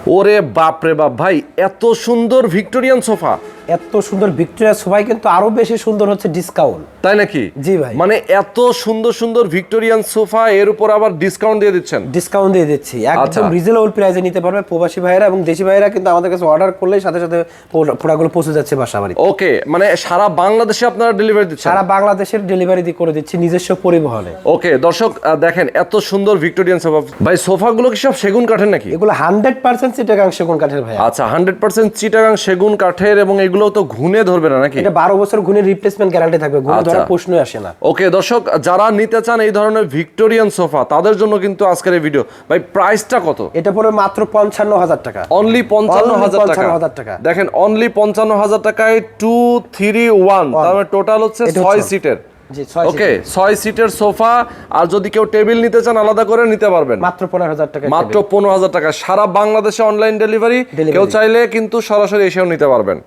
ওরে বাপ রে বাপ ভাই, এত সুন্দর ভিক্টোরিয়ান সোফা! এত সুন্দর ভিক্টোরিয়া সোফায় কিন্তু আরো বেশি সুন্দর হচ্ছে ডিসকাউন্ট। তাই নাকি? জি ভাই, মানে এত সুন্দর সুন্দর ভিক্টোরিয়ান সোফা, এর উপর আবার ডিসকাউন্ট দিয়ে দিচ্ছেন? ডিসকাউন্ট দিয়ে দিচ্ছি, একদম রিজনেবল প্রাইসে নিতে পারবে। প্রবাসী ভাইরা এবং দেশি ভাইরা কিন্তু আমাদের কাছে অর্ডার করলে সাথে সাথে প্রোডাক্টগুলো পৌঁছে যাচ্ছে বাসা বাড়িতে। ওকে, মানে সারা বাংলাদেশে আপনারা ডেলিভারি দিচ্ছেন? সারা বাংলাদেশের ডেলিভারি করে দিচ্ছি নিজস্ব পরিবহনে। ওকে দর্শক, দেখেন এত সুন্দর ভিক্টোরিয়ান সোফা। ভাই সোফাগুলো কি সব সেগুন কাঠের নাকি? এগুলো 100% চিটাগাং সেগুন কাঠের ভাই। আচ্ছা, 100% চিটাগাং সেগুন কাঠের, এবং এগুলো তো ঘুনে ধরবে না নাকি? এটা 12 বছর ঘুণের রিপ্লেসমেন্ট গ্যারান্টি থাকবে, ঘুনে ধরার প্রশ্নই আসে না। ওকে দর্শক, যারা নিতে চান এই ধরনের ভিক্টোরিয়ান সোফা, তাদের জন্য কিন্তু আজকের এই ভিডিও। ভাই প্রাইসটা কত? এটা পড়বে মাত্র 55,000 টাকা। অনলি 55,000 টাকা। দেখেন অনলি 55,000 টাকায় 231, তার মানে টোটাল হচ্ছে 6 সিটের। ওকে, 6 সিটের সোফা। আর যদি কেউ টেবিল নিতে চান আলাদা করে নিতে পারবেন মাত্র 15,000 টাকা। মাত্র 15,000 টাকা। সারা বাংলাদেশে অনলাইন ডেলিভারি, কেউ চাইলে কিন্তু সরাসরি এসেও নিতে পারবেন।